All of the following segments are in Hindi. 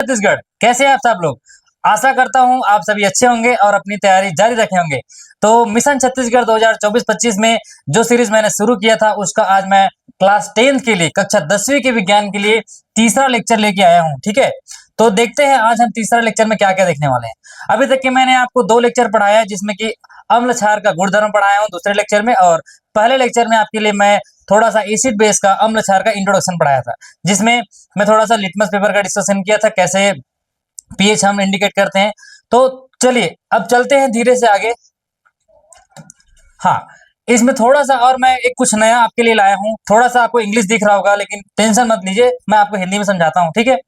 छत्तीसगढ़, कैसे हैं आप सब लोग। आशा करता हूं आप सभी अच्छे होंगे और अपनी तैयारी जारी रखे होंगे। तो मिशन छत्तीसगढ़ 2024-25 में जो सीरीज मैंने शुरू किया था उसका आज मैं क्लास 10th के लिए कक्षा 10वीं के विज्ञान के लिए तीसरा लेक्चर लेके आया हूं। ठीक है, तो देखते हैं आज हम तीसरा लेक्चर में क्या क्या देखने वाले हैं। अभी तक के मैंने आपको 2 लेक्चर पढ़ाया है, जिसमें कि अम्ल क्षार का गुणधर्म पढ़ाया हूं दूसरे लेक्चर में, और पहले लेक्चर में आपके लिए मैं थोड़ा सा एसिड बेस का अम्ल क्षार का इंट्रोडक्शन पढ़ाया था, जिसमें मैं थोड़ा सा लिटमस पेपर का डिस्कशन किया था, कैसे पीएच हम इंडिकेट करते हैं। तो चलिए अब चलते हैं धीरे से आगे। हाँ, इसमें थोड़ा सा और मैं एक कुछ नया आपके लिए लाया हूँ। थोड़ा सा आपको इंग्लिश दिख रहा होगा, लेकिन टेंशन मत लीजिए, मैं आपको हिंदी में समझाता हूँ। ठीक है,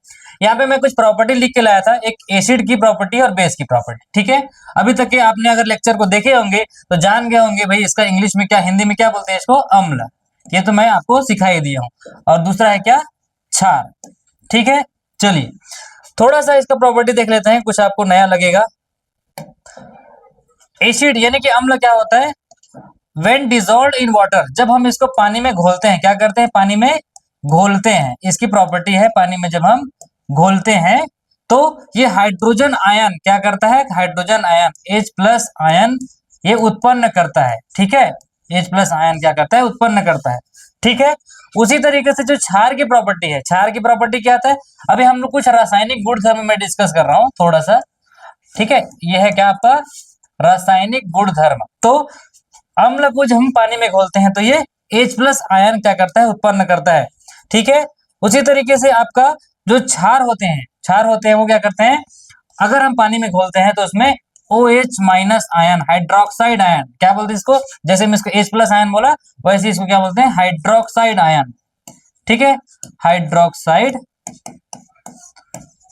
यहाँ पे मैं कुछ प्रॉपर्टी लिख के लाया था, एक एसिड की प्रॉपर्टी और बेस की प्रॉपर्टी। ठीक है, अभी तक के आपने अगर लेक्चर को देखे होंगे तो जान गए होंगे भाई इसका इंग्लिश में क्या, हिंदी में क्या बोलते हैं इसको, अम्ल। ये तो मैं आपको सिखा ही दिया हूँ। और दूसरा है क्या, क्षार। ठीक है, चलिए थोड़ा सा इसका प्रॉपर्टी देख लेते हैं, कुछ आपको नया लगेगा। एसिड यानी कि अम्ल क्या होता है, व्हेन डिजोल्व्ड इन वाटर, जब हम इसको पानी में घोलते हैं, क्या करते हैं, पानी में घोलते हैं। इसकी प्रॉपर्टी है पानी में जब हम घोलते हैं तो ये हाइड्रोजन आयन क्या करता है, हाइड्रोजन आयन H+ आयन ये उत्पन्न करता है। ठीक है, H+ आयन क्या करता है, उत्पन्न करता है। ठीक है, उसी तरीके से जो क्षार की प्रॉपर्टी है, क्षार की प्रॉपर्टी क्या आता है, अभी हम लोग कुछ रासायनिक गुणधर्म में डिस्कस कर रहा हूं थोड़ा सा। ठीक है, ये है क्या आपका रासायनिक गुणधर्म। तो अम्ल को जब हम पानी में घोलते हैं तो ये H+ आयन क्या करता है, उत्पन्न करता है। ठीक है, उसी तरीके से आपका जो क्षार होते हैं, क्षार होते हैं वो क्या करते हैं, अगर हम पानी में घोलते हैं तो उसमें OH- आयन, हाइड्रोक्साइड आयन, क्या बोलते हैं इसको, जैसे मैं इसको H+ आयन बोला वैसे इसको क्या बोलते हैं, हाइड्रोक्साइड आयन। ठीक है, हाइड्रोक्साइड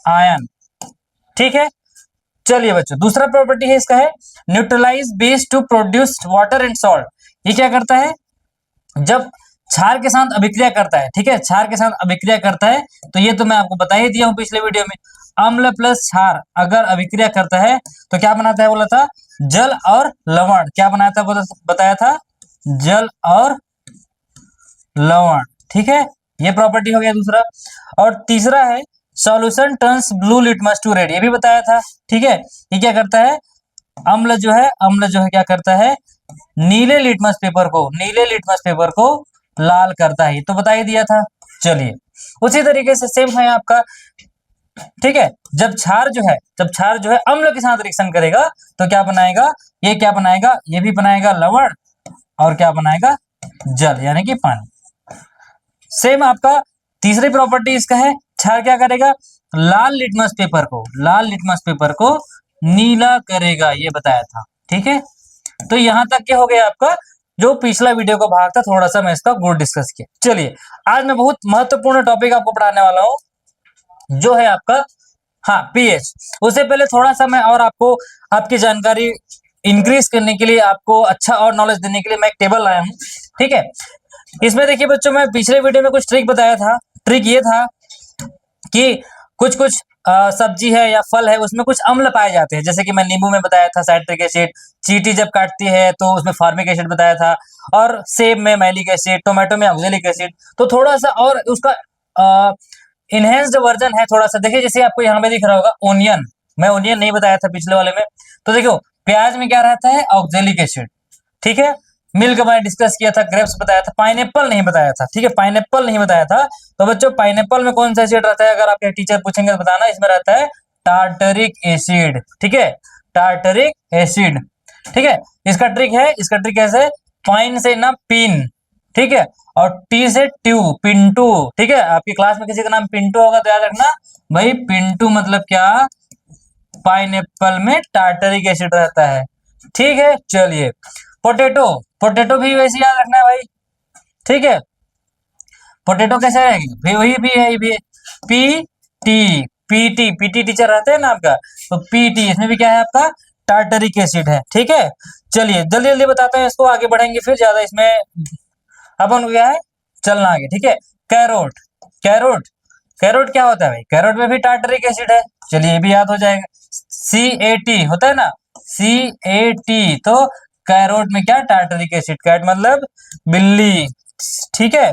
आयन। ठीक है, चलिए बच्चों दूसरा प्रॉपर्टी है इसका है neutralize base to produce water and salt. ये क्या करता है, जब क्षार के साथ अभिक्रिया करता है। ठीक है, क्षार के साथ अभिक्रिया करता है तो ये तो मैं आपको बता ही दिया हूं पिछले वीडियो में। अम्ल प्लस क्षार अगर अभिक्रिया करता है तो क्या बनाता है, बोला था जल और लवण। क्या बनाया था, बताया था जल और लवण। ठीक है, ये प्रॉपर्टी हो गया दूसरा। और तीसरा है solution turns blue litmus to red, ये भी बताया था। ठीक है, ये क्या करता है, अम्ल जो है, अम्ल जो है क्या करता है, नीले लिटमस पेपर को, नीले लिटमस पेपर को लाल करता है, ये तो बता ही दिया था। चलिए उसी तरीके से सेम है आपका। ठीक है, जब क्षार जो है, जब क्षार जो है अम्ल के साथ रिएक्शन करेगा तो क्या बनाएगा, ये क्या बनाएगा, ये भी बनाएगा लवण और क्या बनाएगा, जल यानी कि पानी। सेम आपका तीसरी प्रॉपर्टी इसका है, क्षार क्या करेगा, लाल लिटमस पेपर को, लाल लिटमस पेपर को नीला करेगा, ये बताया था। ठीक है, तो यहां तक क्या हो गया आपका, जो पिछला वीडियो का भाग था थोड़ा सा मैं इसका गुड डिस्कस किया। चलिए आज मैं बहुत महत्वपूर्ण टॉपिक आपको पढ़ाने वाला हूं, जो है आपका हाँ पीएच। उससे पहले थोड़ा सा मैं और आपको आपकी जानकारी इंक्रीज करने के लिए, आपको अच्छा और नॉलेज देने के लिए मैं एक टेबल लाया हूँ। ठीक है, इसमें देखिए बच्चों, मैं पिछले वीडियो में कुछ ट्रिक बताया था। ट्रिक ये था कि कुछ कुछ सब्जी है या फल है उसमें कुछ अम्ल पाए जाते हैं, जैसे कि मैं नींबू में बताया था साइट्रिक एसिड, चींटी जब काटती है तो उसमें फॉर्मिक एसिड बताया था, और सेब में मैलिक एसिड, टोमेटो में ऑक्जेलिक एसिड। तो थोड़ा सा और उसका इनहेंस्ड वर्जन है थोड़ा सा, देखिए जैसे आपको यहाँ पे दिख रहा होगा ओनियन, मैं ओनियन नहीं बताया था पिछले वाले में। तो देखो प्याज में क्या रहता है, ऑक्जेलिक एसिड। ठीक है, मिल्क मैंने डिस्कस किया था, ग्रेप्स बताया था, पाइनएप्पल नहीं बताया था। ठीक है, पाइनएप्पल नहीं बताया था। तो बच्चों पाइनएप्पल में कौन सा एसिड रहता है, अगर आपके टीचर पूछेंगे तो बताना, इसमें रहता है टार्टरिक एसिड। ठीक है, टार्टरिक एसिड। ठीक है, इसका ट्रिक है, इसका ट्रिक कैसे, पाइन से ना पिन, ठीक है, और टी से ट्यू, पिंटू। ठीक है, आपकी क्लास में किसी का नाम पिंटू होगा तो याद रखना भाई, पिंटू मतलब क्या, पाइनएप्पल में टार्टरिक एसिड रहता है। ठीक है, चलिए पोटैटो, पोटैटो भी वैसे याद रखना है भाई। ठीक है, पोटैटो कैसे रहेगी भाई, वही भी है, ये भी है P T, PT, PT teacher रहते हैं ना आपका, तो पीटी, इसमें भी क्या है आपका, टार्टरिक एसिड है। ठीक है, चलिए जल्दी जल्दी बताते हैं इसको, आगे बढ़ेंगे फिर ज्यादा इसमें अपन को क्या है चलना आगे। ठीक है, कैरोट, कैरोट, कैरोट क्या होता है भाई, कैरोट में भी टार्टरिक एसिड है, चलिए ये भी याद हो जाएगा। CAT होता है ना, CAT, तो कैरोट में क्या, टार्टरिक एसिड, कैट मतलब बिल्ली। ठीक है,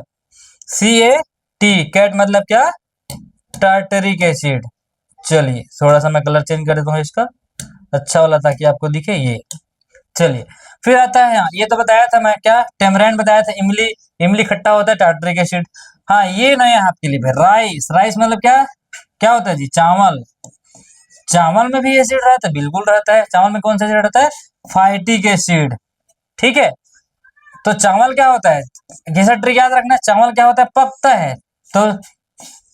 CAT, कैट मतलब क्या, टार्टरिक एसिड। चलिए थोड़ा सा मैं कलर चेंज कर देता हूँ इसका, अच्छा वाला, ताकि आपको दिखे ये। चलिए फिर आता है यहाँ, ये तो बताया था मैं, क्या टेमरेंट बताया था, इमली, इमली खट्टा होता है, टार्टरिक एसिड। हाँ ये नया आपके लिए राइस, राइस मतलब क्या, क्या होता है जी, चावल। चावल में भी एसिड रहता है, बिल्कुल रहता है। चावल में कौन सा एसिड रहता है, फाइटिक एसिड। ठीक है, तो चावल क्या होता है, जैसा ट्रिक याद रखना, चावल क्या होता है, पकता है। तो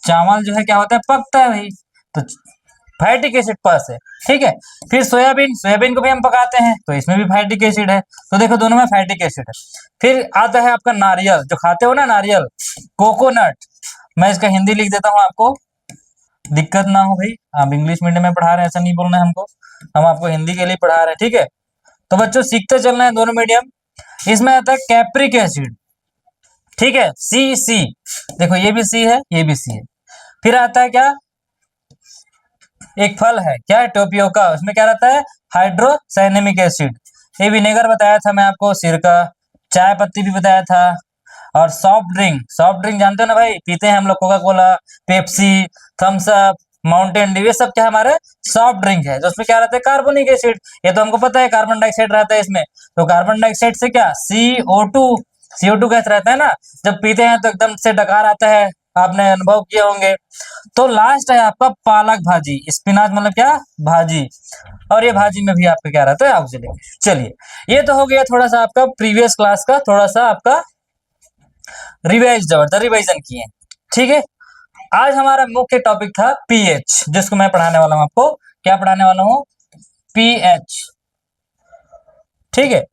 चावल जो है क्या होता है, पकता है भाई, तो फैटिक एसिड पास है। ठीक है, फिर सोयाबीन, सोयाबीन को भी हम पकाते हैं, तो इसमें भी फैटिक एसिड है। तो देखो दोनों में फैटिक एसिड है। फिर आता है आपका नारियल, जो खाते हो ना नारियल, कोकोनट। मैं इसका हिंदी लिख देता हूँ आपको, दिक्कत ना हो भाई, आप इंग्लिश मीडियम में पढ़ा रहे हैं, ऐसा नहीं बोलना है हमको, हम आपको हिंदी के लिए पढ़ा रहे हैं। ठीक है, तो बच्चों सीखते चलना है दोनों मीडियम। इसमें आता है कैप्रिक एसिड। ठीक है, सी सी, देखो ये भी सी है, ये भी सी है। फिर आता है क्या, एक फल है क्या, टोपियोका, उसमें क्या रहता है, हाइड्रोसाइनेमिक एसिड। ये विनेगर बताया था मैं आपको, सिरका, चाय पत्ती भी बताया था। और सॉफ्ट ड्रिंक, सॉफ्ट ड्रिंक जानते हो ना भाई, पीते हैं हम लोग, Coca Cola, Pepsi, Thums Up, Mountain Dew, ये सब क्या हमारे सॉफ्ट ड्रिंक है। जो उसमें क्या रहता है, कार्बोनिक एसिड, ये तो हमको पता है, कार्बन डाइऑक्साइड रहता है इसमें। तो कार्बन डाइऑक्साइड से क्या, CO2, CO2 गैस रहता है ना, जब पीते हैं तो एकदम से डकार आता है, आपने अनुभव किए होंगे। तो लास्ट है आपका पालक भाजी, स्पिनाच मतलब क्या, भाजी। और ये भाजी में भी आपका क्या रहता है, ऑक्सीलिक एसिड। चलिए ये तो हो गया थोड़ा सा आपका प्रीवियस क्लास का, थोड़ा सा आपका रिवाइजन किए। ठीक है, आज हमारा मुख्य टॉपिक था पीएच, जिसको मैं पढ़ाने वाला हूं आपको, क्या पढ़ाने वाला हूं, पीएच। ठीक है,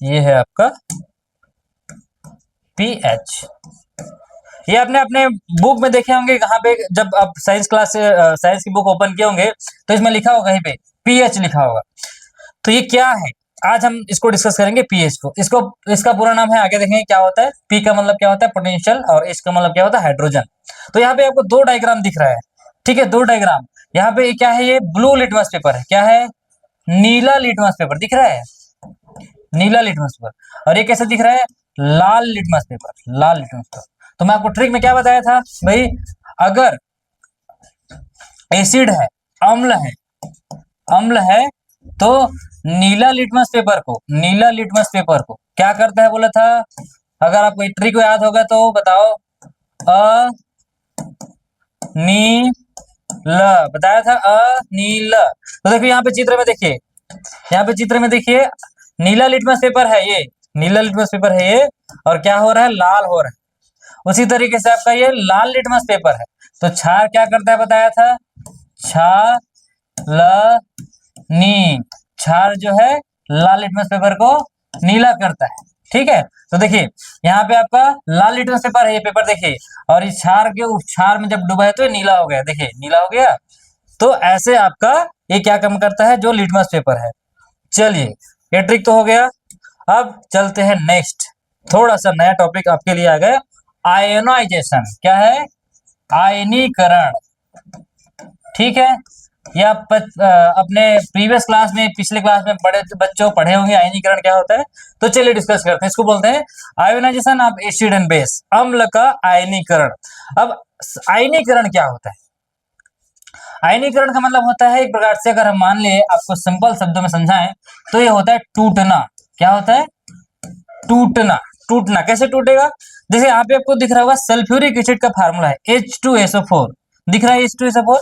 ये है आपका पीएच। ये आपने अपने बुक में देखे होंगे, कहाँ पे, जब आप साइंस क्लास से साइंस की बुक ओपन किए होंगे, तो इसमें लिखा होगा कहीं पे पीएच लिखा होगा। तो ये क्या है, आज हम इसको डिस्कस करेंगे, पीएच को। इसको, इसका पूरा नाम है, आगे देखेंगे क्या होता है। पी का मतलब क्या होता है, पोटेंशियल, और एच का मतलब क्या होता है, हाइड्रोजन। तो यहाँ पे आपको दो डायग्राम दिख रहा है। ठीक है, दो डायग्राम। यहाँ पे क्या है, ये ब्लू लिटमस पेपर है, क्या है, नीला लिटमस पेपर दिख रहा है, नीला लिटमस पेपर। और ये कैसे दिख रहा है, लाल लिटमस पेपर, लाल लिटमस पेपर। तो मैं आपको ट्रिक में क्या बताया था भाई, अगर एसिड है, अम्ल है, अम्ल है, तो नीला लिटमस पेपर को, नीला लिटमस पेपर को क्या करता है बोला था, अगर आपको ये ट्रिक याद होगा तो बताओ, नीला बताया था, नीला। तो देखिए यहाँ पे चित्र में देखिए, यहाँ पे चित्र में देखिए, नीला लिटमस पेपर है ये, नीला लिटमस पेपर है ये, और क्या हो रहा है, लाल हो रहा है। उसी तरीके से आपका ये लाल लिटमस पेपर है, तो क्षार क्या करता है बताया था, नी, क्षार जो है लाल लिटमस पेपर को नीला करता है। ठीक है, तो देखिए यहाँ पे आपका लाल लिटमस पेपर है, ये पेपर देखिए, और इस क्षार के, उस क्षार में जब डूबा है तो ये नीला हो गया, देखिए नीला हो गया। तो ऐसे आपका ये क्या काम करता है, जो लिटमस पेपर है। चलिए ये ट्रिक तो हो गया। अब चलते हैं नेक्स्ट, थोड़ा सा नया टॉपिक आपके लिए आ गया, आयनाइजेशन। क्या है, आयनीकरण। ठीक है, या अपने प्रीवियस क्लास में, पिछले क्लास में बड़े बच्चों पढ़े होंगे आयनीकरण क्या होता है। तो चलिए डिस्कस करते हैं, इसको बोलते हैं ionization of acid and base, अम्ल का आयनीकरण। अब आयनीकरण क्या होता है, आयनीकरण का मतलब होता है, एक प्रकार से अगर हम मान ले, आपको सिंपल शब्दों में समझाएं, तो ये होता है टूटना। क्या होता है, टूटना। टूटना कैसे टूटेगा, जैसे यहाँ पे आपको दिख रहा होगा सल्फ्यूरिक एसिड का फार्मूला है H2SO4, दिख रहा है H2SO4।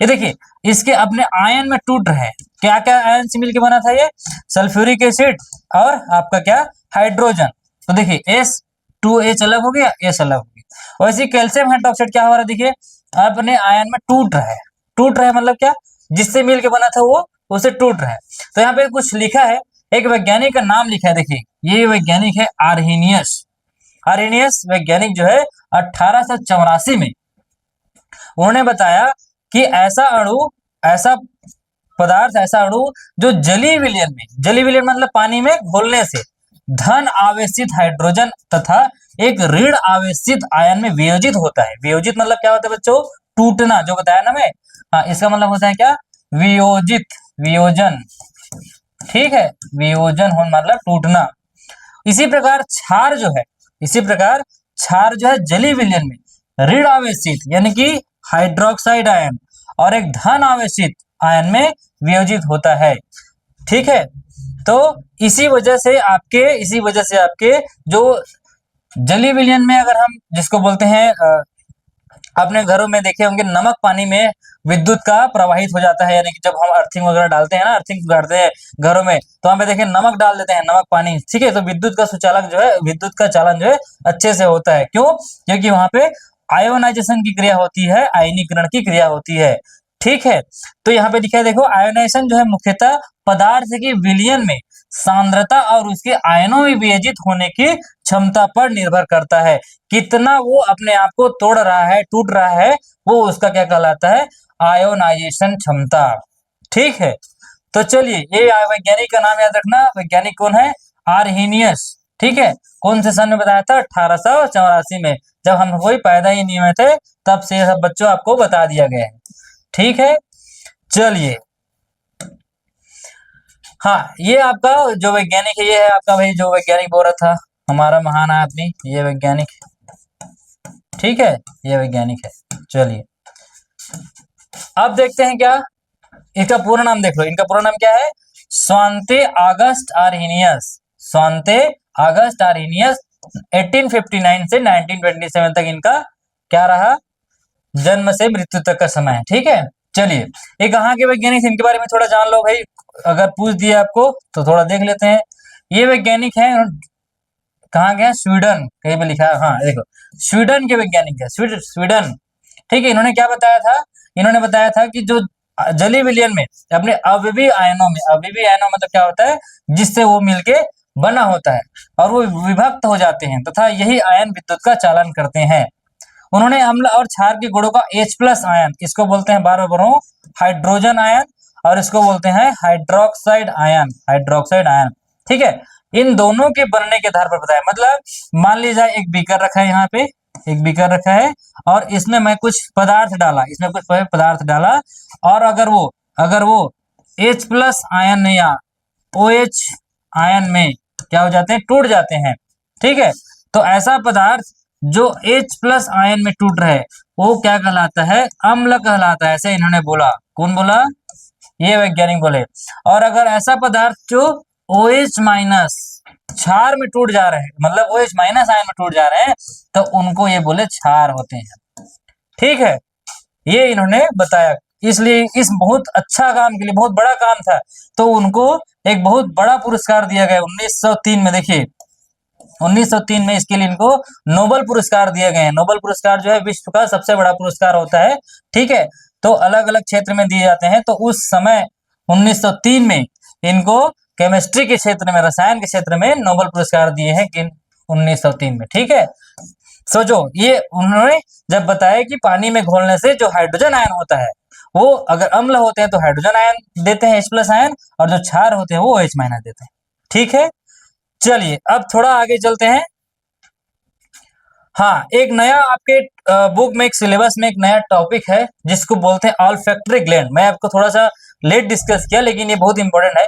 ये देखिए इसके अपने आयन में टूट रहे हैं, क्या क्या आयन से मिलकर बना था ये, सल्फ्यूरिक एसिड और आपका क्या, हाइड्रोजन। तो देखिए S2H अलग हो गया, S अलग हो गया। वैसे कैल्शियम हाइड्रोक्साइड क्या हो रहा है, देखिए अपने आयन में टूट रहा है, टूट रहा है मतलब क्या, जिससे मिलकर बना था वो उसे टूट रहा है। तो यहाँ पे कुछ लिखा है, एक वैज्ञानिक का नाम लिखा है, देखिए ये वैज्ञानिक है आर्हेनियस। आर्हेनियस वैज्ञानिक जो है 1884 में उन्होंने बताया कि ऐसा अणु, ऐसा पदार्थ, ऐसा अणु जो जलीय विलयन में, जलीय विलयन मतलब पानी में घोलने से धन आवेशित हाइड्रोजन तथा एक ऋण आवेशित आयन में वियोजित होता है। वियोजित मतलब क्या होता है बच्चों, टूटना, जो बताया ना मैं। हाँ, इसका मतलब होता है क्या, वियोजित, वियोजन। ठीक है, वियोजन हो मतलब टूटना। इसी प्रकार क्षार जो है, इसी प्रकार क्षार जो है जलीय विलयन में ऋण आवेशित यानी कि हाइड्रोक्साइड आयन और एक धन आवेशित आयन में वियोजित होता है। ठीक है, तो इसी वजह से आपके जो जलीय विलयन में, अगर हम जिसको बोलते हैं अपने घरों में देखे होंगे, नमक पानी में विद्युत का प्रवाहित हो जाता है, यानी कि जब हम अर्थिंग वगैरह डालते हैं ना, अर्थिंग करते हैं घरों में, तो वहां पे देखें नमक डाल देते हैं, नमक पानी। ठीक है, तो विद्युत का सुचालक जो है, विद्युत का चालन जो है अच्छे से होता है। क्यों? क्योंकि वहां पे आयोनाइजेशन की क्रिया होती है, आयनीकरण की क्रिया होती है। ठीक है, तो यहाँ पे लिखा है देखो, आयोनाइजेशन जो है मुख्यतः पदार्थ की विलयन में सांद्रता और उसके आयनों में वियोजित होने की क्षमता पर निर्भर करता है। कितना वो अपने आप को तोड़ रहा है, टूट रहा है, वो उसका क्या कहलाता है? आयोनाइजेशन क्षमता। ठीक है, तो चलिए, ये वैज्ञानिक का नाम याद रखना। वैज्ञानिक कौन है? आर्हीनियस। ठीक है, कौन से सन में बताया था? 1884 में, जब हम कोई पैदा ही नहीं हुए थे, तब से सब बच्चों आपको बता दिया गया है। ठीक है, चलिए, हाँ, ये आपका जो वैज्ञानिक है, ये है आपका भाई जो वैज्ञानिक बोल रहा था, हमारा महान आदमी, ये वैज्ञानिक। ठीक है, ये वैज्ञानिक है। चलिए, अब देखते हैं क्या इसका पूरा नाम देख लो। इनका पूरा नाम क्या है? Svante August Arrhenius. Svante August Arrhenius. 1859 से 1927 तक इनका क्या रहा? जन्म से मृत्यु तक का समय है। ठीक है, चलिए, ये कहाँ के वैज्ञानिक, इनके बारे में थोड़ा जान लो भाई। अगर पूछ दिया आपको तो थोड़ा देख लेते हैं। ये वैज्ञानिक है, कहाँ के हैं? स्वीडन, कहीं पे लिखा है। हाँ, देखो, स्वीडन के वैज्ञानिक है, स्वीडन। ठीक है, इन्होंने क्या बताया था? इन्होंने बताया था कि जो जलीय विलयन में अपने अवयवी आयनों में, अवयवी आयनों मतलब क्या होता है? जिससे वो मिलके बना होता है और वो विभक्त हो जाते हैं तथा यही आयन विद्युत का चालन करते हैं। उन्होंने अम्ल और क्षार के गुणों का H+ आयन, इसको बोलते हैं, बार बार हाइड्रोजन आयन, और इसको बोलते हैं हाइड्रोक्साइड आयन, हाइड्रोक्साइड आयन। ठीक है, इन दोनों के बनने के आधार पर बताया। मतलब मान लीजिए एक बीकर रखा है, यहाँ पे एक बीकर रखा है, और इसमें मैं कुछ पदार्थ डाला, इसमें कुछ पदार्थ डाला, और अगर वो H+ आयन या OH आयन में क्या हो जाते हैं? टूट जाते हैं। ठीक है, तो ऐसा पदार्थ जो H+ आयन में टूट रहे, वो क्या कहलाता है? अम्ल कहलाता है। ऐसे इन्होंने बोला। कौन बोला? ये वैज्ञानिक बोले। और अगर ऐसा पदार्थ जो OH- क्षार में टूट जा रहे हैं, मतलब OH- आयन में टूट जा रहे हैं, तो उनको ये बोले क्षार होते हैं। ठीक है, ये इन्होंने बताया। इसलिए इस बहुत अच्छा काम के लिए, बहुत बड़ा काम था, तो उनको एक बहुत बड़ा पुरस्कार दिया गया 1903 में। देखिए, 1903 में इसके लिए इनको नोबेल पुरस्कार दिए गए हैं। नोबेल पुरस्कार जो है विश्व का सबसे बड़ा पुरस्कार होता है। ठीक है, तो अलग अलग क्षेत्र में दिए जाते हैं। तो उस समय 1903 में इनको केमिस्ट्री के क्षेत्र में, रसायन के क्षेत्र में नोबेल पुरस्कार दिए हैं। किन? 1903 में। ठीक है, सोचो, ये उन्होंने जब बताया कि पानी में घोलने से जो हाइड्रोजन आयन होता है, वो अगर अम्ल होते हैं तो हाइड्रोजन आयन देते हैं, H+ आयन, और जो क्षार होते हैं वो OH- देते हैं। ठीक है, चलिए, अब थोड़ा आगे चलते हैं। हाँ, एक नया आपके बुक में, एक सिलेबस में एक नया टॉपिक है जिसको बोलते हैं ऑल्फैक्टरी ग्लैंड। मैं आपको थोड़ा सा लेट डिस्कस किया, लेकिन ये बहुत इंपॉर्टेंट है।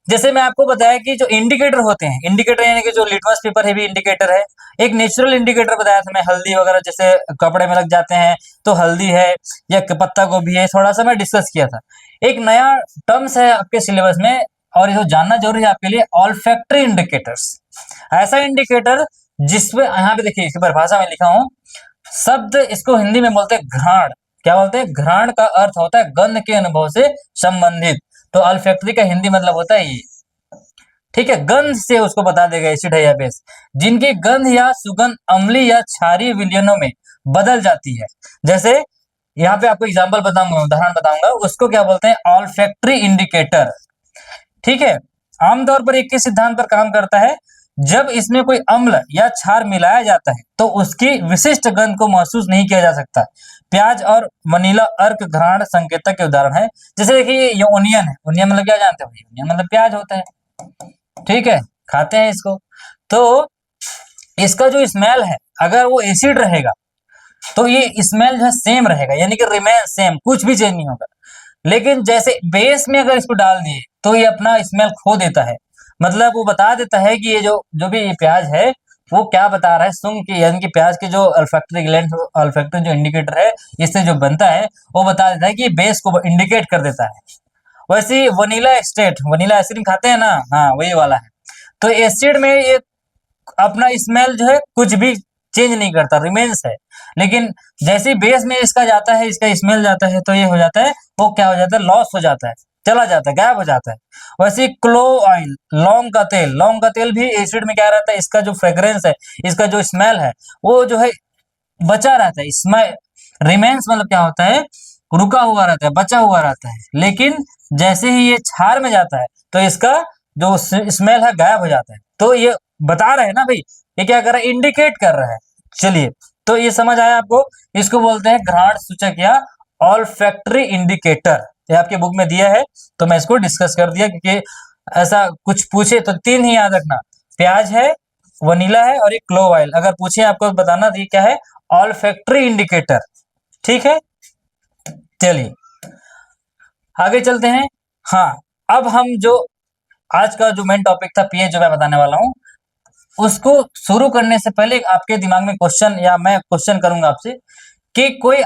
जैसे मैं आपको बताया कि जो इंडिकेटर होते हैं, इंडिकेटर यानी कि जो लिटमस पेपर है भी इंडिकेटर है। एक नेचुरल इंडिकेटर बताया था मैं, हल्दी वगैरह जैसे कपड़े में लग जाते हैं तो हल्दी है, या पत्ता गोभी है, थोड़ा सा मैं डिस्कस किया था। एक नया टर्म्स है आपके सिलेबस में, और ये जानना जरूरी है आपके लिए, ऑल्फैक्टरी इंडिकेटर्स। ऐसा इंडिकेटर जिसमें, यहाँ पे देखिए, इसी परिभाषा में लिखा हूं शब्द, इसको हिंदी में बोलते हैं घ्राण। क्या बोलते हैं? घ्राण का अर्थ होता है गंध के अनुभव से संबंधित। तो ऑल्फैक्टरी का हिंदी मतलब होता है ये। ठीक है, गंध से उसको बता देगा, एसिड है या बेस, जिनकी गंध या सुगंध अम्लीय या क्षारीय विलयनों में बदल जाती है। जैसे यहाँ पे आपको एग्जांपल बताऊंगा, उदाहरण बताऊंगा, उसको क्या बोलते हैं? Olfactory indicator. ठीक है, आमतौर पर एक के सिद्धांत पर काम करता है। जब इसमें कोई अम्ल या क्षार मिलाया जाता है तो उसकी विशिष्ट गंध को महसूस नहीं किया जा सकता। प्याज और वनीला अर्क घ्राण संकेतक के उदाहरण है। जैसे देखिए, ये ओनियन है। ओनियन मतलब क्या जानते हो? ओनियन मतलब प्याज होता है। ठीक है, खाते हैं इसको। तो इसका जो स्मेल है, अगर वो एसिड रहेगा तो ये स्मेल जो है सेम रहेगा, यानी कि रिमेन सेम, कुछ भी चेंज नहीं होगा। लेकिन जैसे बेस में अगर इसको डाल दिए तो ये अपना स्मेल खो देता है। मतलब वो बता देता है कि ये जो भी ये प्याज है, वो क्या बता रहा है, सुंग की यानी कि प्याज के जो अल्फैक्टरी ग्लैंड, अल्फैक्टरी जो इंडिकेटर है इससे जो बनता है वो बता देता है कि बेस को इंडिकेट कर देता है। वैसे ही वनीला एक्सट्रैक्ट, वनीला आइसक्रीम खाते हैं ना, हाँ वही वाला है। तो एसिड में ये अपना स्मेल जो है कुछ भी चेंज नहीं करता, रिमेन्स है। लेकिन जैसे ही बेस में इसका जाता है, इसका स्मेल जाता है, तो ये हो जाता है, वो क्या हो जाता है, लॉस हो जाता है, चला जाता है, गायब हो जाता है। वैसे ही क्लो ऑयल, लौंग का तेल, लौंग का तेल भी एसिड में क्या रहता है, इसका जो फ्रेग्रेंस है, इसका जो स्मेल है, वो जो है बचा रहता है। स्मेल रिमेन्स मतलब क्या होता है, रुका हुआ रहता है, बचा हुआ रहता है। लेकिन जैसे ही ये क्षार में जाता है तो इसका जो स्मेल है गायब हो जाता है। तो ये बता रहे हैं ना भाई, ये क्या कर रहा है, इंडिकेट कर रहा है। चलिए, तो ये समझ आया आपको, इसको बोलते हैं घ्राण सूचक या ऑल्फैक्टरी इंडिकेटर। ये आपके बुक में दिया है, तो मैं इसको डिस्कस कर दिया, क्योंकि ऐसा कुछ पूछे तो तीन ही याद रखना, प्याज है, वनीला है और एक क्लोव ऑयल। अगर पूछे आपको बताना ये क्या है, ऑल्फैक्टरी इंडिकेटर। ठीक है, चलिए आगे चलते हैं। हाँ, अब हम जो आज का जो मेन टॉपिक था पीएच जो मैं बताने वाला हूँ, उसको शुरू करने से पहले आपके दिमाग में क्वेश्चन, या मैं क्वेश्चन करूंगा आपसे कि कोई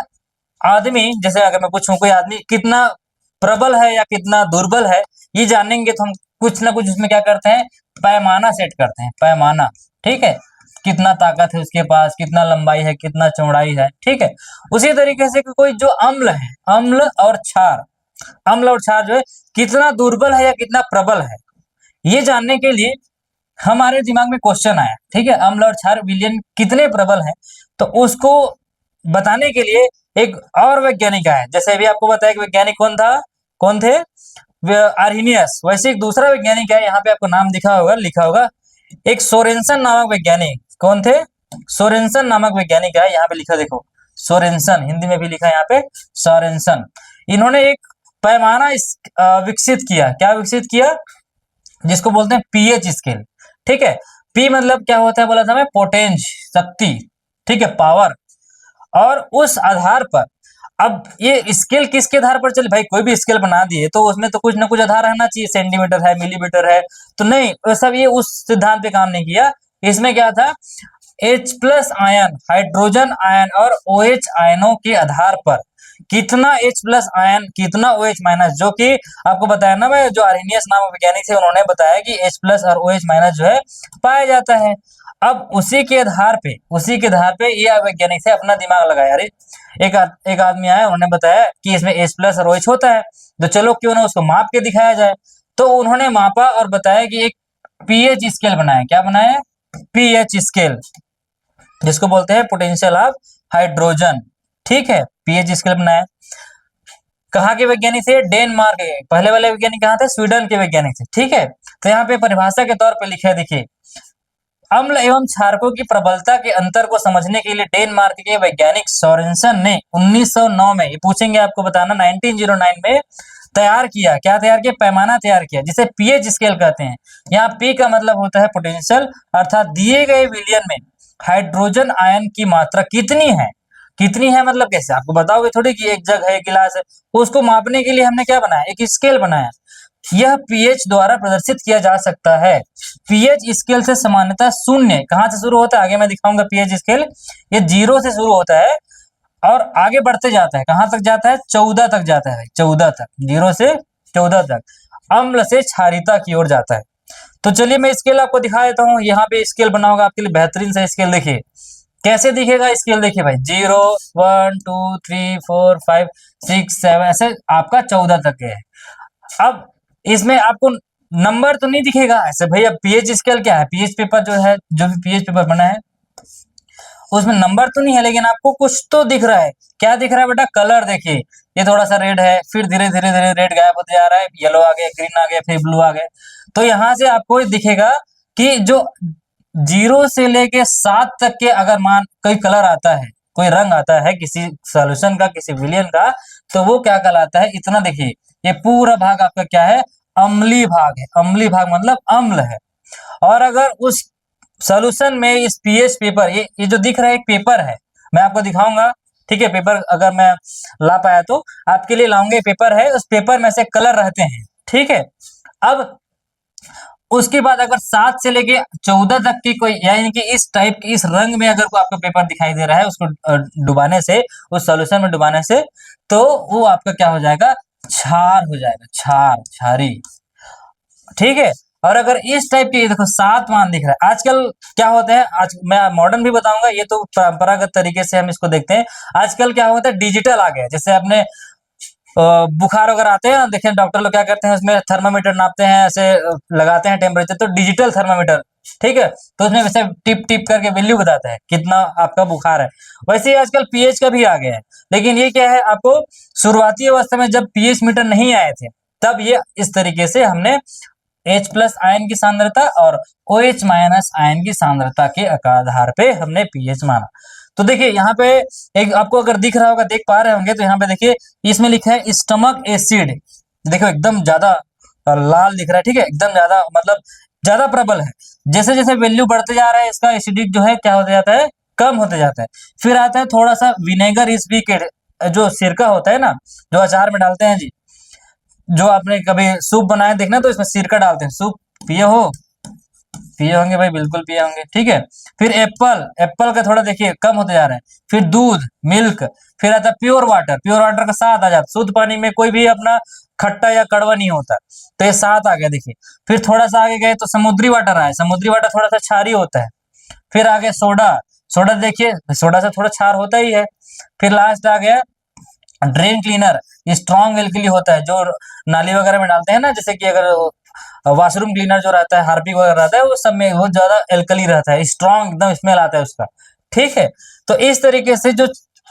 आदमी, जैसे अगर मैं पूछूं कोई आदमी कितना प्रबल है या कितना दुर्बल है, ये जानेंगे तो हम कुछ ना कुछ उसमें क्या करते हैं, पैमाना सेट करते हैं, पैमाना। ठीक है, कितना ताकत है उसके पास, कितना लंबाई है, कितना चौड़ाई है। ठीक है, उसी तरीके से कोई जो अम्ल है, अम्ल और क्षार, अम्ल और क्षार जो है कितना दुर्बल है या कितना प्रबल है, ये जानने के लिए हमारे दिमाग में क्वेश्चन आया। ठीक है, अम्ल और क्षार विलयन कितने प्रबल हैं, तो उसको बताने के लिए एक और वैज्ञानिक आया। जैसे अभी आपको बताया कि वैज्ञानिक कौन था, कौन थे, आर्हिनियस। वैसे एक दूसरा वैज्ञानिक है, यहाँ पे आपको नाम दिखा होगा, लिखा होगा, एक सोरेंसन नामक वैज्ञानिक। कौन थे, सोरेंसन नामक वैज्ञानिक है, यहाँ पे लिखा देखो, सोरेंसन, हिंदी में भी लिखा है यहाँ पे सोरेंसन। इन्होंने एक पैमाना विकसित किया। क्या विकसित किया, जिसको बोलते हैं पीएच स्केल। ठीक है, पी मतलब क्या होता है बोला था मैं, पोटेंस, शक्ति। ठीक है, पावर। और उस आधार पर, अब ये स्केल किसके आधार पर चले भाई, कोई भी स्केल बना दिए तो उसमें तो कुछ ना कुछ आधार रहना चाहिए, सेंटीमीटर है, मिलीमीटर है, तो नहीं, सब ये उस सिद्धांत पे काम नहीं किया। इसमें क्या था, H plus ion, hydrogen ion और OH आयनों के आधार पर कितना H प्लस आयन, कितना OH माइनस, जो कि आपको बताया ना मैं, जो आर्हेनियस नामक वैज्ञानिक थे उन्होंने बताया कि H प्लस और OH माइनस जो है पाया जाता है। अब उसी के आधार पे, उसी के आधार पे ये वैज्ञानिक से अपना दिमाग लगाया। अरे एक आदमी आया, उन्होंने बताया कि इसमें H प्लस और OH होता है, तो चलो क्यों ना उसको माप के दिखाया जाए। तो उन्होंने मापा और बताया कि एक पीएच स्केल बनाया। क्या बनाया, पीएच स्केल, जिसको बोलते हैं पोटेंशियल ऑफ हाइड्रोजन। ठीक है, पीएच स्केल बनाया। कहाँ के वैज्ञानिक थे, डेनमार्क के। पहले वाले वैज्ञानिक कहाँ थे, स्वीडन के वैज्ञानिक थे। ठीक है, तो यहाँ पे परिभाषा के तौर पे लिखा है, देखिए, अम्ल एवं क्षारकों की प्रबलता के अंतर को समझने के लिए डेनमार्क के वैज्ञानिक सोरेंसन ने 1909 में, ये पूछेंगे आपको बताना, 1909 में तैयार किया। क्या तैयार किया, पैमाना तैयार किया, जिसे पीएच स्केल कहते हैं। यहाँ पी का मतलब होता है पोटेंशियल, अर्थात दिए गए विलयन में हाइड्रोजन आयन की मात्रा कितनी है। कितनी है मतलब कैसे, आपको बताओगे थोड़ी कि एक जग है, एक गिलास है, उसको मापने के लिए हमने क्या बनाया, एक स्केल बनाया। यह पीएच द्वारा प्रदर्शित किया जा सकता है। पीएच स्केल से सामान्यतः शून्य, कहां से शुरू होता है, आगे मैं दिखाऊंगा। पीएच स्केल ये 0 से शुरू होता है और आगे बढ़ते जाता है, कहां तक जाता है, 14 तक जाता है, 14 तक, 0 से 14 तक, अम्ल से क्षारीयता की ओर जाता है। तो चलिए मैं स्केल आपको दिखा देता हूँ। यहाँ पे स्केल बना होगा आपके लिए, बेहतरीन सा स्केल। देखिए कैसे दिखेगा स्केल, देखिए भाई, 0 1 2 3 4 5 6 7, ऐसे आपका 14 तक है। अब इसमें आपको नंबर तो नहीं दिखेगा ऐसे भाई। अब पीएच स्केल क्या है, पीएच पेपर जो है, जो भी पीएच पेपर बना है उसमें नंबर तो नहीं है, लेकिन आपको कुछ तो दिख रहा है। क्या दिख रहा है बेटा, कलर देखिए, ये थोड़ा सा रेड है, फिर धीरे धीरे धीरे रेड गायब होते जा रहा है, येलो आ गया, ग्रीन आ गया, फिर ब्लू आ गया। तो यहाँ से आपको दिखेगा कि जो 0 से लेके 7 तक के अगर मान कोई कलर आता है, कोई रंग आता है किसी सॉल्यूशन का, किसी विलयन का, तो वो क्या कहलाता है, इतना देखिए, ये पूरा भाग आपका क्या है, अम्लीय भाग है। अम्लीय भाग मतलब अम्ल है। और अगर उस सॉल्यूशन में इस पीएच पेपर, ये जो दिख रहा है एक पेपर है, मैं आपको दिखाऊंगा। ठीक है, पेपर अगर मैं ला पाया तो आपके लिए लाऊंगा। पेपर है, उस पेपर में से कलर रहते हैं। ठीक है, अब उसके बाद अगर 7 से लेके 14 तक की कोई, यानी कि इस टाइप की, इस रंग में अगर को आपका पेपर दिखाई दे रहा है, उसको डुबाने से, उस सॉल्यूशन में डुबाने से, तो वो आपका क्या हो जाएगा, क्षार हो जाएगा, क्षार, क्षारी। ठीक है। और अगर इस टाइप के, देखो 7 मान दिख रहा है, आजकल क्या होता है, आज मैं मॉडर्न भी बताऊंगा, ये तो परंपरागत तरीके से हम इसको देखते हैं। आजकल क्या होता है, डिजिटल आ गया है। जैसे आपने बुखार वगैरह आते हैं, देखिए डॉक्टर लोग क्या करते हैं, उसमें थर्मामीटर नापते हैं, ऐसे लगाते हैं टेम्परेचर, तो डिजिटल थर्मामीटर, ठीक है, तो उसमें वैसे टिप टिप करके वैल्यू बताता है कितना आपका बुखार है। वैसे ही आजकल पीएच का भी आ गया है, लेकिन ये क्या है, आपको शुरुआती अवस्था में जब पीएच मीटर नहीं आए थे, तब ये इस तरीके से हमने H प्लस आयन की सांद्रता और OH माइनस आयन की सांद्रता के आधार पे हमने पीएच माना। तो देखिए यहाँ पे एक आपको अगर दिख रहा होगा, देख पा रहे होंगे, तो यहाँ पे देखिए इसमें लिखा है स्टमक एसिड। देखो एकदम ज्यादा लाल दिख रहा है, ठीक है, एकदम ज्यादा, मतलब ज्यादा प्रबल है। जैसे जैसे वैल्यू बढ़ते जा रहा है, इसका एसिडिक जो है क्या होते जाता है, कम होते जाता है। फिर आता है थोड़ा सा विनेगर इस वीक, जो सिरका होता है ना, जो अचार में डालते हैं जी, जो आपने कभी सूप बनाया देखना, तो इसमें सिरका डालते हैं। सूप पिए हो, पिए होंगे भाई, बिल्कुल पिए होंगे, ठीक है। फिर एप्पल, एप्पल का थोड़ा देखिए कम होते जा रहा है। फिर दूध, मिल्क। फिर आता है प्योर वाटर, प्योर वाटर का 7 आ जाता, शुद्ध पानी में कोई भी अपना खट्टा या कड़वा नहीं होता, तो ये 7 आ गया देखिए। फिर थोड़ा सा आगे गए तो समुद्री वाटर आया, समुद्री वाटर थोड़ा सा क्षारी होता है। फिर आगे सोडा, सोडा देखिए, सोडा से थोड़ा क्षार होता ही है। फिर लास्ट आ गया ड्रेन क्लीनर, स्ट्रॉन्ग एल्कली होता है, जो नाली वगैरह में डालते हैं ना, जैसे कि अगर वॉशरूम क्लीनर जो रहता है, हार्पिक वगैरह रहता है, वो सब में वो ज्यादा एल्कली रहता है, स्ट्रॉन्ग एकदम स्मेल आता है उसका, ठीक है। तो इस तरीके से जो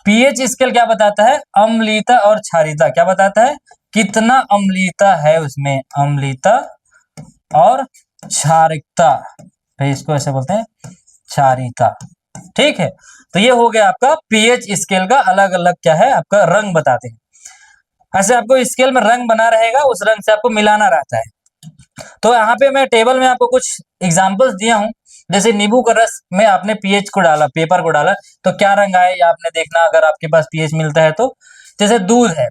पीएच स्केल क्या बताता है, अम्लीयता और क्षारीयता, क्या बताता है, कितना अम्लीयता है उसमें, अम्लीयता और क्षारीयता, भाई इसको ऐसे बोलते हैं क्षारीयता, ठीक है। तो ये हो गया आपका पीएच स्केल का अलग अलग क्या है, आपका रंग बताते हैं। ऐसे आपको स्केल में रंग बना रहेगा, उस रंग से आपको मिलाना रहता है। तो यहाँ पे मैं टेबल में आपको कुछ एग्जांपल्स दिया हूँ। जैसे नींबू का रस में आपने पीएच को डाला, पेपर को डाला, तो क्या रंग आए ये आपने देखना, अगर आपके पास पीएच मिलता है तो। जैसे दूध है,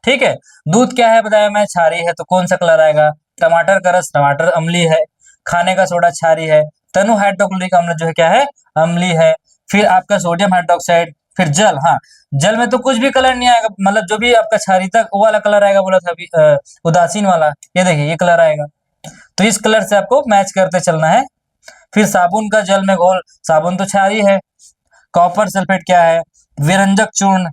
ठीक है, दूध क्या है बताया मैं, क्षारीय है, तो कौन सा कलर आएगा। टमाटर का रस, टमाटर अम्लीय है। खाने का सोडा क्षारीय है। तनु हाइड्रोक्लोरिक अम्ल जो है क्या है, अम्लीय है। फिर आपका सोडियम हाइड्रोक्साइड। फिर जल, हाँ, जल में तो कुछ भी कलर नहीं आएगा, मतलब जो भी आपका क्षारीयता वो वाला कलर आएगा, बोला था अभी उदासीन वाला, ये देखिए ये कलर आएगा। तो इस कलर से आपको मैच करते चलना है। फिर साबुन का जल में घोल, साबुन तो क्षारीय है। कॉपर सल्फेट क्या है, विरंजक चूर्ण,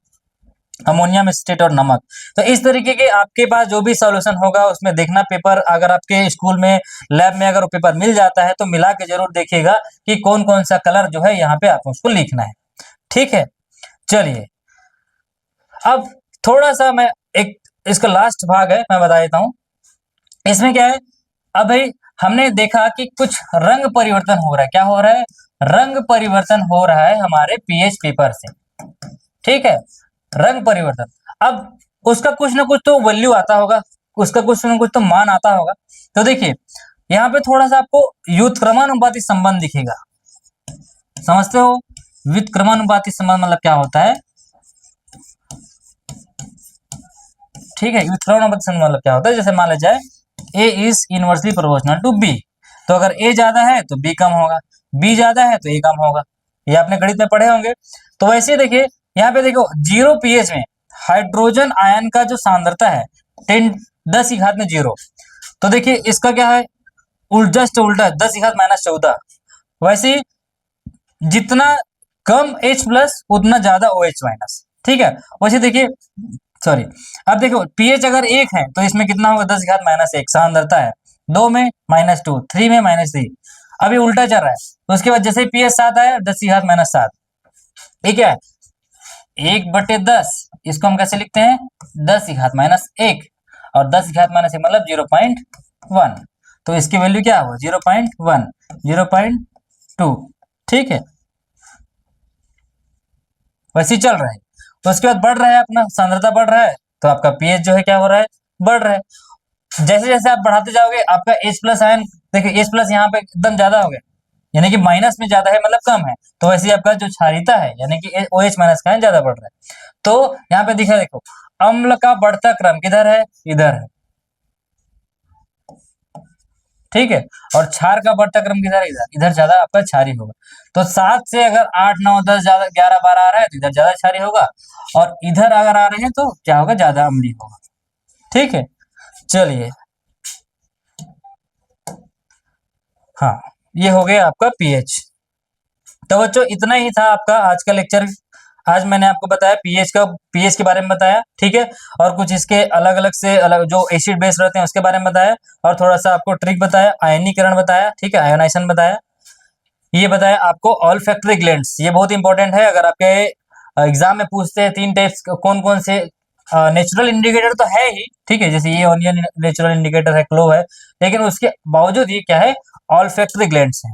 अमोनियम एसिटेट और नमक। तो इस तरीके के आपके पास जो भी सॉल्यूशन होगा उसमें देखना पेपर, अगर आपके स्कूल में लैब में अगर वो पेपर मिल जाता है तो मिला के जरूर देखिएगा कि कौन कौन सा कलर जो है यहाँ पे आपको उसको लिखना है, ठीक है। चलिए अब थोड़ा सा मैं एक, इसका लास्ट भाग है, मैं बता देता हूँ। इसमें क्या है, अब भाई हमने देखा कि कुछ रंग परिवर्तन हो रहा है, क्या हो रहा है, रंग परिवर्तन हो रहा है हमारे पीएच पेपर से, ठीक है, रंग परिवर्तन। अब उसका कुछ ना कुछ तो वैल्यू आता होगा, उसका कुछ ना कुछ तो मान आता होगा। तो देखिए यहाँ पे थोड़ा सा आपको व्युत्क्रमानुपाती संबंध दिखेगा, समझते हो, व्युत्क्रमानुपाती संबंध मतलब क्या होता है, ठीक है। व्युत्क्रमानुपाती संबंध मतलब क्या होता है, जैसे मान लिया जाए A is inversely proportional to B, तो अगर ए ज्यादा है तो बी कम होगा, बी ज्यादा है तो ए कम होगा, ये आपने गणित में पढ़े होंगे। तो वैसे ही देखिए यहाँ पे देखो 0 पीएच में हाइड्रोजन आयन का जो सांद्रता है 10 की घात में 0, तो देखिए इसका क्या है, जस्ट उल्टा 10 की घात माइनस 14। वैसे ही जितना कम H प्लस उतना ज्यादा OH माइनस, ठीक है। वैसे देखिए, सॉरी, अब देखो पीएच अगर 1 है तो इसमें कितना होगा, 10 की घात माइनस 1 सांद्रता है, 2 में -2, 3 में -3। अभी उल्टा चल रहा है, तो उसके बाद जैसे पीएच 7 आया, 10 की घात -7, ठीक है, 1/10, इसको हम कैसे लिखते हैं, 10 की घात -1, और 10 की घात -1 मतलब 0.1, तो इसकी वैल्यू क्या हुआ, 0.1, 0.2, ठीक है। वैसे ही चल रहा है, तो उसके बाद बढ़ रहा है, अपना सांद्रता बढ़ रहा है, तो आपका पीएच जो है क्या हो रहा है, बढ़ रहा है। जैसे जैसे आप बढ़ाते जाओगे आपका H प्लस आयन, देखिए H प्लस यहाँ पे एकदम ज्यादा हो गया, यानी कि माइनस में ज्यादा है मतलब कम है, तो वैसे ही आपका जो क्षारीयता है यानी कि OH माइनस का है ज्यादा बढ़ रहा है। तो यहाँ पे दिखा, देखो अम्ल का बढ़ता क्रम किधर है, इधर है, ठीक है, और क्षार का बढ़ता क्रम किधर है? इधर, इधर ज्यादा आपका क्षारीय होगा। तो 7 से अगर 8 9 10 ज्यादा 11 12 आ रहा है तो इधर ज्यादा क्षारीय होगा, और इधर अगर आ रहे हैं तो क्या होगा? ज्यादा अम्लीय होगा। ठीक है, चलिए, हाँ, ये हो गया आपका पीएच। तो बच्चों इतना ही था आपका आज का लेक्चर। आज मैंने आपको बताया पीएच के बारे में बताया, ठीक है, और कुछ इसके अलग अलग से अलग जो एसिड बेस रहते हैं उसके बारे में बताया, और थोड़ा सा आपको ट्रिक बताया, आयनीकरण बताया, ठीक है, आयोनाइजेशन बताया, ये बताया आपको ऑल्फैक्टरी ग्लैंड्स, ये बहुत इंपॉर्टेंट है। अगर आपके एग्जाम में पूछते हैं 3 टाइप्स कौन कौन से, नेचुरल इंडिकेटर तो है ही, ठीक है, जैसे ये ऑनियन नेचुरल इंडिकेटर है, क्लोव है, लेकिन उसके बावजूद ये क्या है? ऑल्फैक्टरी ग्लैंड्स है।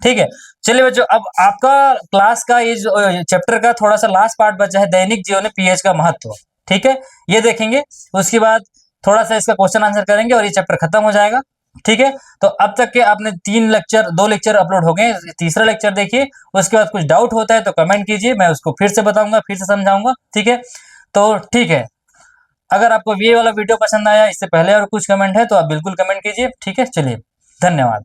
ठीक है, चलिए बच्चों, अब आपका क्लास का ये जो चैप्टर का थोड़ा सा लास्ट पार्ट बचा है, दैनिक जीवन में पीएच का महत्व, ठीक है, ये देखेंगे। उसके बाद थोड़ा सा इसका क्वेश्चन आंसर करेंगे और ये चैप्टर खत्म हो जाएगा। ठीक है, तो अब तक के आपने 2 लेक्चर अपलोड हो गए, तीसरा लेक्चर देखिए। उसके बाद कुछ डाउट होता है तो कमेंट कीजिए, मैं उसको फिर से बताऊंगा, फिर से समझाऊंगा। ठीक है, तो ठीक है, अगर आपको ये वाला वीडियो पसंद आया, इससे पहले और कुछ कमेंट है तो आप बिल्कुल कमेंट कीजिए। ठीक है, चलिए, धन्यवाद।